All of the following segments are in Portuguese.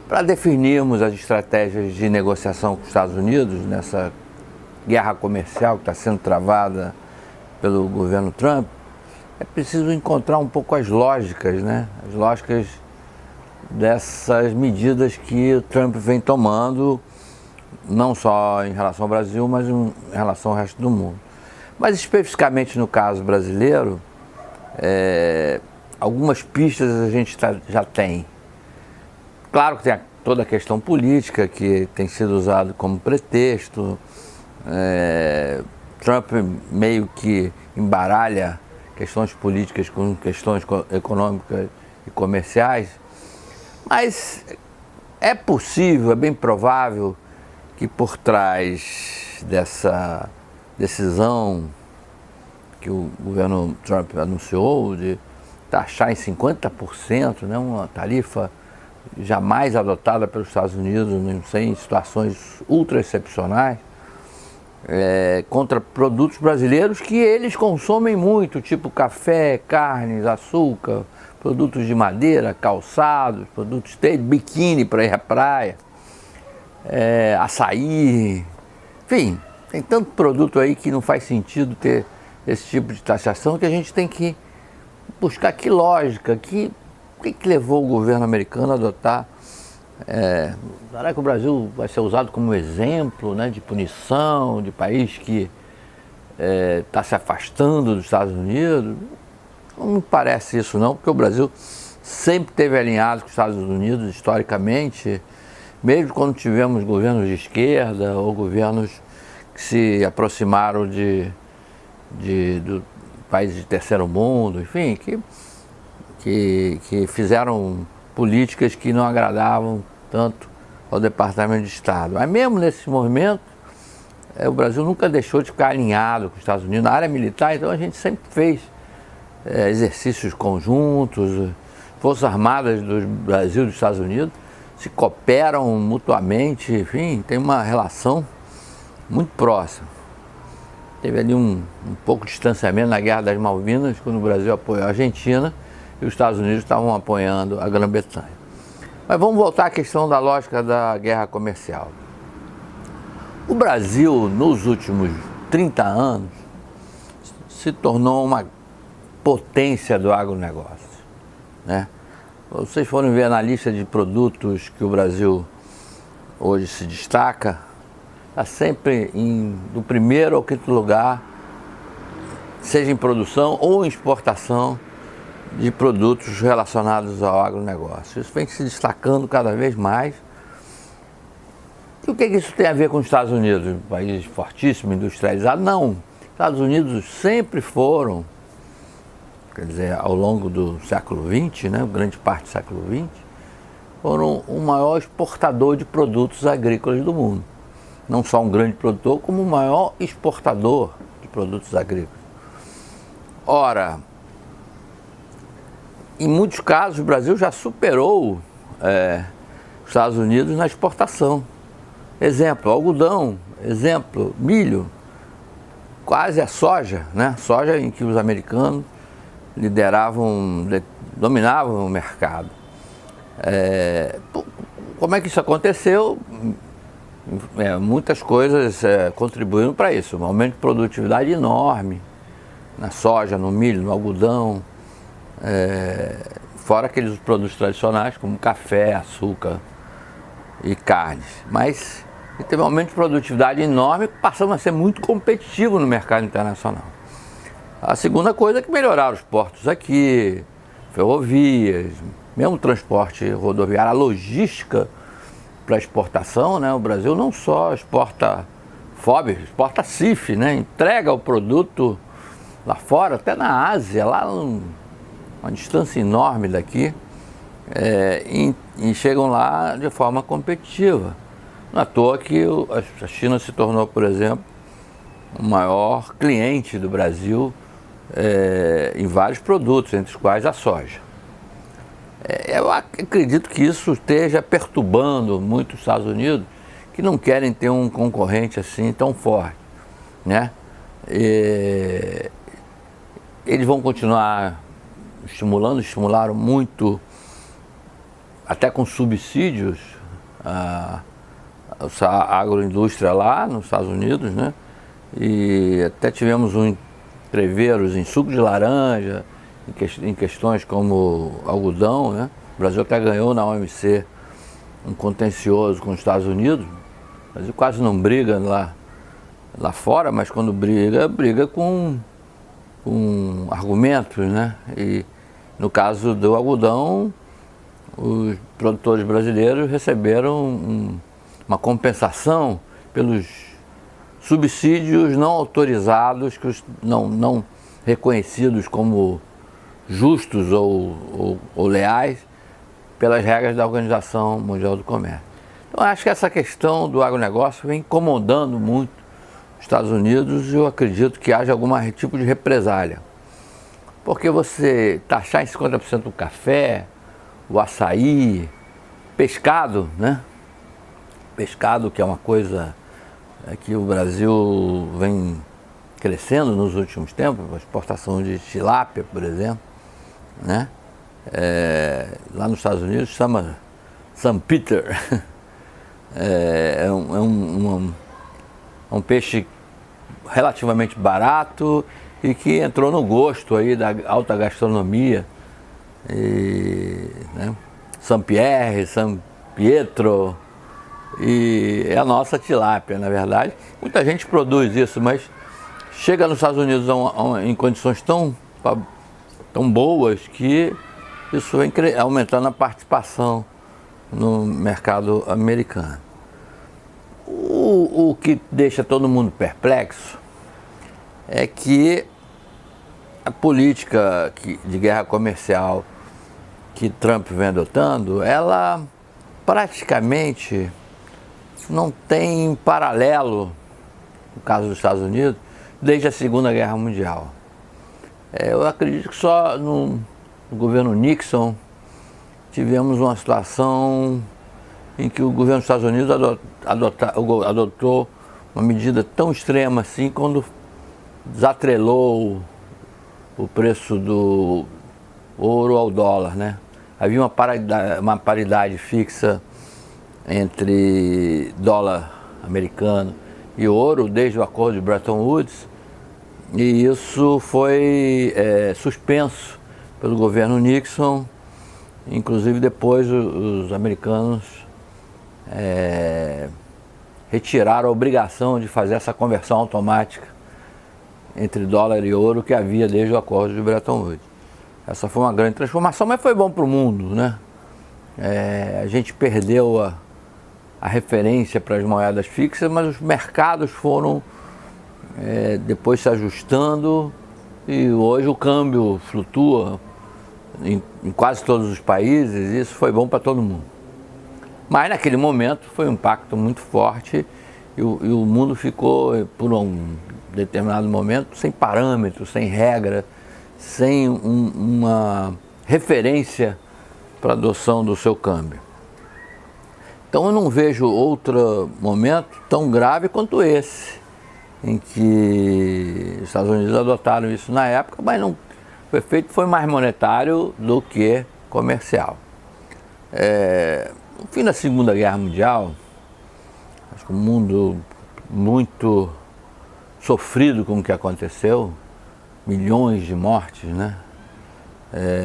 para definirmos as estratégias de negociação com os Estados Unidos nessa guerra comercial que está sendo travada pelo governo Trump, é preciso encontrar um pouco as lógicas, né? As lógicas dessas medidas que o Trump vem tomando, não só em relação ao Brasil, mas em relação ao resto do mundo. Mas especificamente no caso brasileiro, algumas pistas a gente já tem. Claro que tem toda a questão política que tem sido usado como pretexto. Trump meio que embaralha questões políticas com questões econômicas e comerciais, mas é possível, é bem provável que por trás dessa decisão que o governo Trump anunciou de taxar em 50%, né, uma tarifa jamais adotada pelos Estados Unidos em situações ultra excepcionais, contra produtos brasileiros que eles consomem muito, tipo café, carnes, açúcar, produtos de madeira, calçados, produtos de biquíni para ir à praia, açaí, enfim, tem tanto produto aí que não faz sentido ter esse tipo de taxação, que a gente tem que buscar que lógica, o que levou o governo americano a adotar. Será que o Brasil vai ser usado como exemplo, né, de punição, de país que está se afastando dos Estados Unidos? Não me parece isso não, porque o Brasil sempre esteve alinhado com os Estados Unidos historicamente, mesmo quando tivemos governos de esquerda ou governos que se aproximaram do países de terceiro mundo, enfim, que fizeram políticas que não agradavam tanto ao Departamento de Estado. Mas mesmo nesse movimento, o Brasil nunca deixou de ficar alinhado com os Estados Unidos. Na área militar, então, a gente sempre fez exercícios conjuntos, Forças Armadas do Brasil e dos Estados Unidos se cooperam mutuamente, enfim, tem uma relação muito próxima. Teve ali um pouco de distanciamento na Guerra das Malvinas, quando o Brasil apoiou a Argentina e os Estados Unidos estavam apoiando a Grã-Bretanha. Mas vamos voltar à questão da lógica da guerra comercial. O Brasil, nos últimos 30 anos, se tornou uma potência do agronegócio, né? Vocês forem ver na lista de produtos que o Brasil hoje se destaca, está sempre do primeiro ao quinto lugar, seja em produção ou em exportação de produtos relacionados ao agronegócio. Isso vem se destacando cada vez mais. E o que isso tem a ver com os Estados Unidos, um país fortíssimo, industrializado? Não. Estados Unidos sempre foram, quer dizer, ao longo do século XX, né, grande parte do século XX, foram o maior exportador de produtos agrícolas do mundo. Não só um grande produtor, como o maior exportador de produtos agrícolas. Ora, em muitos casos, o Brasil já superou os Estados Unidos na exportação. Exemplo, algodão, exemplo, milho, quase a soja, né? Soja em que os americanos dominavam o mercado. Como é que isso aconteceu? Muitas coisas contribuíram para isso. Um aumento de produtividade enorme na soja, no milho, no algodão, fora aqueles produtos tradicionais como café, açúcar e carnes. Mas teve um aumento de produtividade enorme, passando a ser muito competitivo no mercado internacional. A segunda coisa é que melhoraram os portos aqui, ferrovias, mesmo o transporte rodoviário, a logística para exportação, né? O Brasil não só exporta FOB, exporta CIF, né? Entrega o produto lá fora, até na Ásia, lá uma distância enorme daqui, e chegam lá de forma competitiva. Não é à toa que a China se tornou, por exemplo, o maior cliente do Brasil em vários produtos, entre os quais a soja. Eu acredito que isso esteja perturbando muito os Estados Unidos, que não querem ter um concorrente assim tão forte, né? Eles vão continuar estimularam muito até com subsídios, a agroindústria lá nos Estados Unidos, né? E até tivemos entreveros em suco de laranja, em questões como algodão, né? O Brasil até ganhou na OMC um contencioso com os Estados Unidos. O Brasil quase não briga lá fora, mas quando briga com argumentos, né? E no caso do algodão, os produtores brasileiros receberam uma compensação pelos subsídios não autorizados, não reconhecidos como justos ou leais pelas regras da Organização Mundial do Comércio. Então, acho que essa questão do agronegócio vem incomodando muito os Estados Unidos e eu acredito que haja algum tipo de represália. Porque você taxar em 50% o café, o açaí, pescado, né? Pescado, que é uma coisa que o Brasil vem crescendo nos últimos tempos, a exportação de tilápia, por exemplo, né? Lá nos Estados Unidos chama St. Peter. É um peixe relativamente barato e que entrou no gosto aí da alta gastronomia. Né? São Pierre, São Pietro, e é a nossa tilápia, na verdade. Muita gente produz isso, mas chega nos Estados Unidos em condições tão boas que isso vem aumentando a participação no mercado americano. O que deixa todo mundo perplexo é que a política de guerra comercial que Trump vem adotando, ela praticamente não tem paralelo, no caso dos Estados Unidos, desde a Segunda Guerra Mundial. Eu acredito que só no governo Nixon tivemos uma situação em que o governo dos Estados Unidos adotou uma medida tão extrema assim, quando desatrelou o preço do ouro ao dólar, né? Havia uma paridade fixa entre dólar americano e ouro desde o acordo de Bretton Woods, e isso foi suspenso pelo governo Nixon. Inclusive depois os americanos retiraram a obrigação de fazer essa conversão automática entre dólar e ouro que havia desde o acordo de Bretton Woods. Essa foi uma grande transformação, mas foi bom para o mundo, né? A gente perdeu a referência para as moedas fixas, mas os mercados foram depois se ajustando e hoje o câmbio flutua em quase todos os países, e isso foi bom para todo mundo. Mas naquele momento foi um impacto muito forte e o mundo ficou, por um determinado momento, sem parâmetros, sem regra, sem uma referência para a adoção do seu câmbio. Então eu não vejo outro momento tão grave quanto esse, em que os Estados Unidos adotaram isso na época, mas não, o efeito foi mais monetário do que comercial. No fim da Segunda Guerra Mundial, acho que o mundo muito sofrido com o que aconteceu, milhões de mortes, né?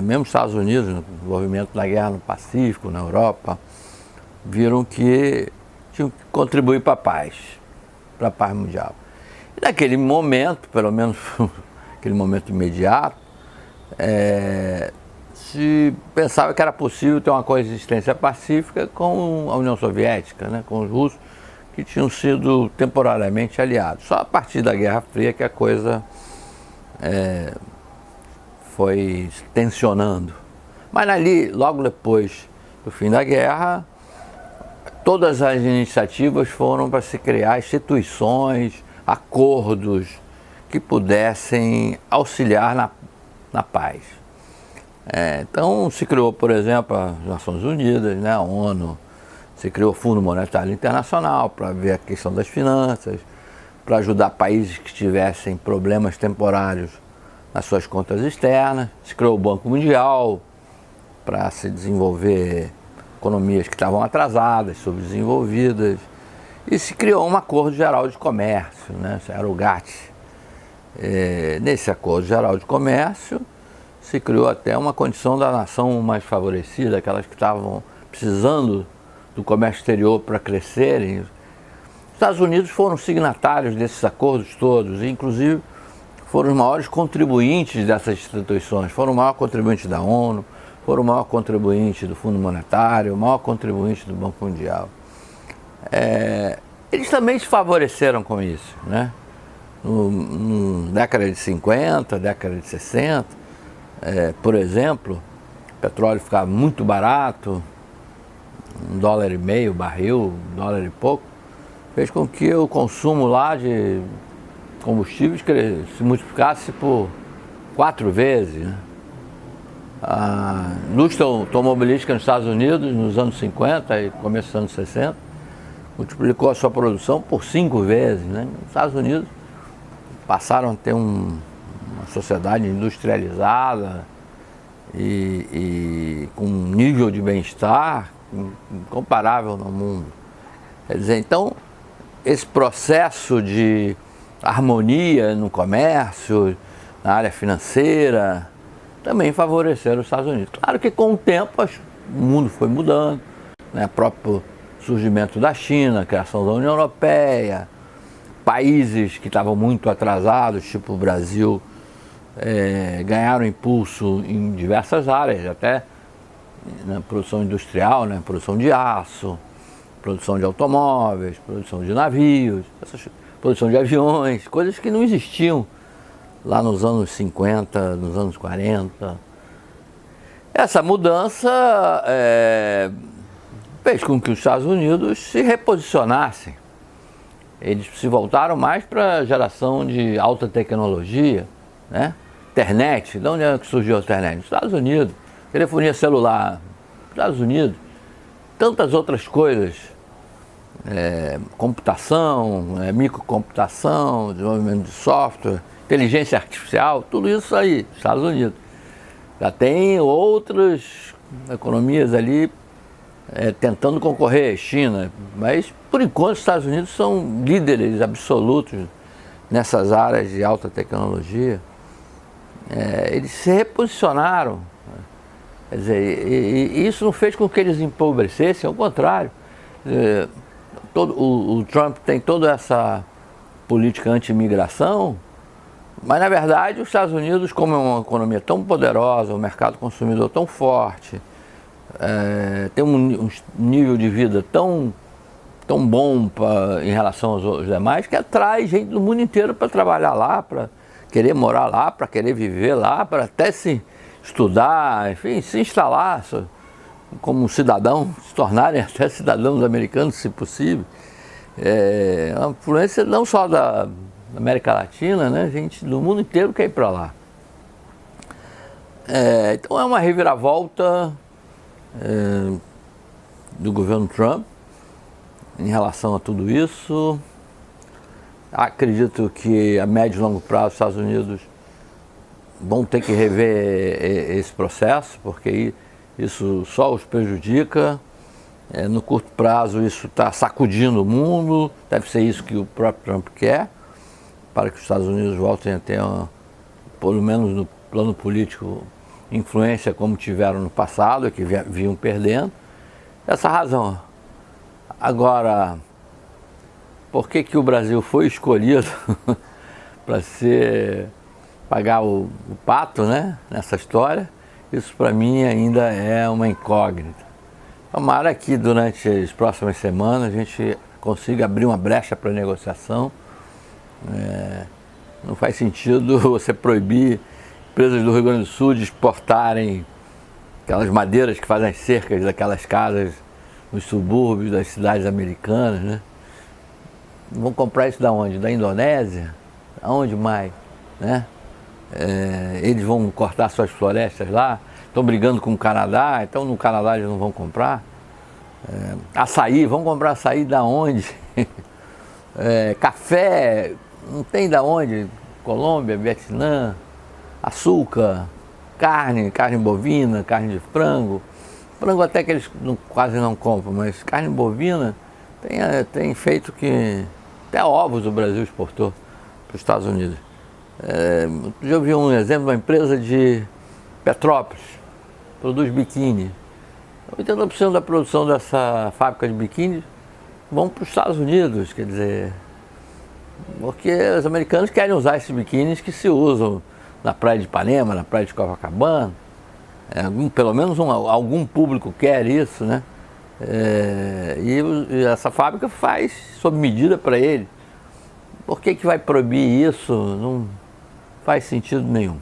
Mesmo os Estados Unidos, no envolvimento da guerra no Pacífico, na Europa, viram que tinham que contribuir para a paz mundial. E naquele momento, pelo menos aquele momento imediato, se pensava que era possível ter uma coexistência pacífica com a União Soviética, né, com os russos, que tinham sido temporariamente aliados. Só a partir da Guerra Fria que a coisa foi tensionando. Mas ali, logo depois do fim da guerra, todas as iniciativas foram para se criar instituições, acordos que pudessem auxiliar na paz. Então se criou, por exemplo, as Nações Unidas, né, a ONU, se criou o Fundo Monetário Internacional para ver a questão das finanças, para ajudar países que tivessem problemas temporários nas suas contas externas, se criou o Banco Mundial para se desenvolver economias que estavam atrasadas, subdesenvolvidas, e se criou um acordo geral de comércio, né? Era o GATT. Nesse acordo geral de comércio se criou até uma condição da nação mais favorecida, aquelas que estavam precisando do comércio exterior para crescerem. Os Estados Unidos foram signatários desses acordos todos, e inclusive foram os maiores contribuintes dessas instituições, foram o maior contribuinte da ONU, foram o maior contribuinte do Fundo Monetário, o maior contribuinte do Banco Mundial. Eles também se favoreceram com isso, né? Na década de 50, década de 60, por exemplo, o petróleo ficava muito barato, $1,50 o barril, $1 e pouco, fez com que o consumo lá de combustíveis se multiplicasse por 4 vezes, né? A indústria automobilística nos Estados Unidos, nos anos 50 e começo dos anos 60, multiplicou a sua produção por 5 vezes, né? Os Estados Unidos passaram a ter uma sociedade industrializada e com um nível de bem-estar incomparável no mundo. Quer dizer, então, esse processo de harmonia no comércio, na área financeira, também favoreceram os Estados Unidos. Claro que com o tempo o mundo foi mudando, né? O próprio surgimento da China, a criação da União Europeia, países que estavam muito atrasados, tipo o Brasil, ganharam impulso em diversas áreas, até na produção industrial, né? Produção de aço, produção de automóveis, produção de navios, produção de aviões, coisas que não existiam lá nos anos 50, nos anos 40. Essa mudança fez com que os Estados Unidos se reposicionassem. Eles se voltaram mais para a geração de alta tecnologia, né? Internet, de onde é que surgiu a internet? Nos Estados Unidos. Telefonia celular, nos Estados Unidos. Tantas outras coisas. Computação, microcomputação, desenvolvimento de software, inteligência artificial, tudo isso aí, Estados Unidos. Já tem outras economias ali tentando concorrer, China, mas por enquanto os Estados Unidos são líderes absolutos nessas áreas de alta tecnologia. Eles se reposicionaram, quer dizer, e isso não fez com que eles empobrecessem, ao contrário. O Trump tem toda essa política anti-imigração, mas na verdade os Estados Unidos, como é uma economia tão poderosa, um mercado consumidor tão forte, tem um nível de vida tão bom em relação aos demais, que atrai gente do mundo inteiro para trabalhar lá, para querer morar lá, para querer viver lá, para até se estudar, enfim, se instalar como cidadão, se tornarem até cidadãos americanos, se possível. Uma influência não só da América Latina, né? Gente do mundo inteiro quer ir para lá. Então é uma reviravolta do governo Trump em relação a tudo isso. Acredito que a médio e longo prazo os Estados Unidos vão ter que rever esse processo, porque isso só os prejudica. No curto prazo isso está sacudindo o mundo, deve ser isso que o próprio Trump quer, para que os Estados Unidos voltem a ter, pelo menos no plano político, influência como tiveram no passado, que vinham perdendo. Essa razão. Agora, por que o Brasil foi escolhido para pagar o pato, né, nessa história? Isso para mim ainda é uma incógnita. Tomara que durante as próximas semanas a gente consiga abrir uma brecha para negociação. Não faz sentido você proibir empresas do Rio Grande do Sul de exportarem aquelas madeiras que fazem as cercas daquelas casas nos subúrbios das cidades americanas, né? Vão comprar isso da onde? Da Indonésia? Aonde mais? Né? Eles vão cortar suas florestas lá, estão brigando com o Canadá, então no Canadá eles não vão comprar. Açaí, vão comprar açaí da onde? Café, não tem da onde? Colômbia, Vietnã, açúcar, carne bovina, carne de frango, Frango até que eles quase não compram, mas carne bovina tem feito que até ovos o Brasil exportou para os Estados Unidos. Já vi um exemplo de uma empresa de Petrópolis, produz biquíni. 80% da produção dessa fábrica de biquíni vão para os Estados Unidos, quer dizer, porque os americanos querem usar esses biquínis que se usam na praia de Ipanema, na praia de Copacabana. Pelo menos algum público quer isso, né? E essa fábrica faz sob medida para ele. Por que vai proibir isso? Não faz sentido nenhum.